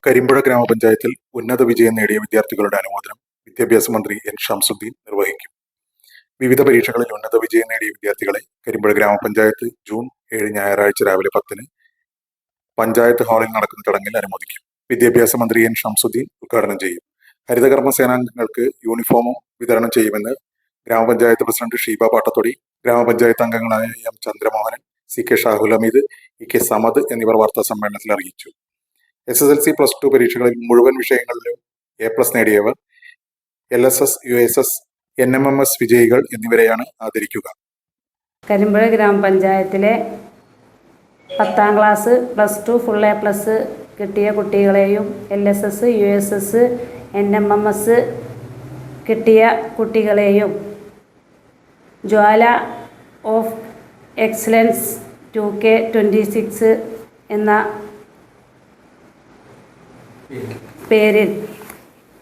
കരിമ്പുഴ ഗ്രാമപഞ്ചായത്തിൽ ഉന്നത വിജയം നേടിയ വിദ്യാർത്ഥികളുടെ അനുമോദനം വിദ്യാഭ്യാസ മന്ത്രി എൻ ഷംസുദ്ദീൻ നിർവഹിക്കും. വിവിധ പരീക്ഷകളിൽ ഉന്നത വിജയം നേടിയ വിദ്യാർത്ഥികളെ കരിമ്പുഴ ഗ്രാമപഞ്ചായത്ത് ജൂൺ 7 ഞായറാഴ്ച രാവിലെ 10-ന് പഞ്ചായത്ത് ഹാളിൽ നടക്കുന്ന ചടങ്ങിൽ അനുമോദിക്കും. വിദ്യാഭ്യാസ മന്ത്രി എൻ ഷംസുദ്ദീൻ ഉദ്ഘാടനം ചെയ്യും. ഹരിതകർമ്മ സേനാംഗങ്ങൾക്ക് യൂണിഫോമും വിതരണം ചെയ്യുമെന്ന് ഗ്രാമപഞ്ചായത്ത് പ്രസിഡന്റ് ഷീബ പാട്ടത്തൊടി, ഗ്രാമപഞ്ചായത്ത് അംഗങ്ങളായ M Chandramohanan, C K Shahul Hameed, E K Samad എന്നിവർ വാർത്താ സമ്മേളനത്തിൽ അറിയിച്ചു. SSLC +2 പരീക്ഷകളിൽ മുഴുവൻ വിഷയങ്ങളിലും A+ നേടിയവർ, LSS, USS, NMMS വിജയികൾ എന്നിവരെയാണ് ആദരിക്കുക. കരിമ്പുഴ ഗ്രാമപഞ്ചായത്തിലെ 10ാം ക്ലാസ് +2 ഫുൾ A+ കിട്ടിയ കുട്ടികളെയും LSS, USS, NMMS കിട്ടിയ കുട്ടികളെയും ജ്വാല ഓഫ് എക്സലൻസ് 2K26 എന്ന പേരിൽ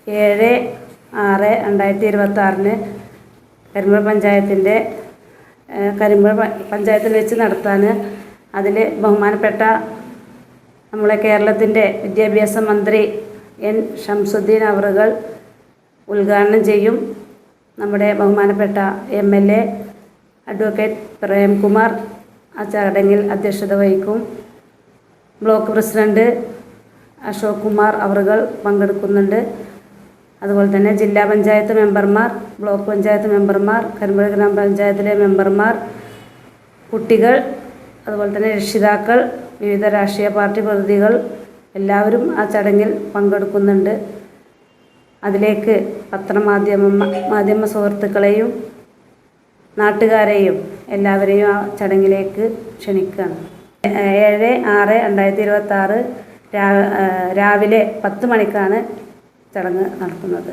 7/6/2026 കരിമ്പുഴ പഞ്ചായത്തിൽ വെച്ച് നടത്താൻ അതിൽ ബഹുമാനപ്പെട്ട നമ്മളെ കേരളത്തിൻ്റെ വിദ്യാഭ്യാസ മന്ത്രി എൻ ഷംസുദ്ദീൻ അവറുകൾ ഉദ്ഘാടനം ചെയ്യും. നമ്മുടെ ബഹുമാനപ്പെട്ട MLA അഡ്വക്കേറ്റ് പ്രേംകുമാർ ആ ചടങ്ങിൽ അധ്യക്ഷത വഹിക്കും. ബ്ലോക്ക് പ്രസിഡന്റ് അശോക് കുമാർ അവറുകൾ പങ്കെടുക്കുന്നുണ്ട്. അതുപോലെ തന്നെ ജില്ലാ പഞ്ചായത്ത് മെമ്പർമാർ, ബ്ലോക്ക് പഞ്ചായത്ത് മെമ്പർമാർ, കരിമ്പുഴ ഗ്രാമപഞ്ചായത്തിലെ മെമ്പർമാർ, കുട്ടികൾ, അതുപോലെ തന്നെ രക്ഷിതാക്കൾ, വിവിധ രാഷ്ട്രീയ പാർട്ടി പ്രതിനിധികൾ എല്ലാവരും ആ ചടങ്ങിൽ പങ്കെടുക്കുന്നുണ്ട്. അതിലേക്ക് മാധ്യമ സുഹൃത്തുക്കളെയും നാട്ടുകാരെയും എല്ലാവരെയും ആ ചടങ്ങിലേക്ക് ക്ഷണിക്കുകയാണ്. 7/6/2026 രാവിലെ 10 മണിക്കാണ് ചടങ്ങ് നടക്കുന്നത്.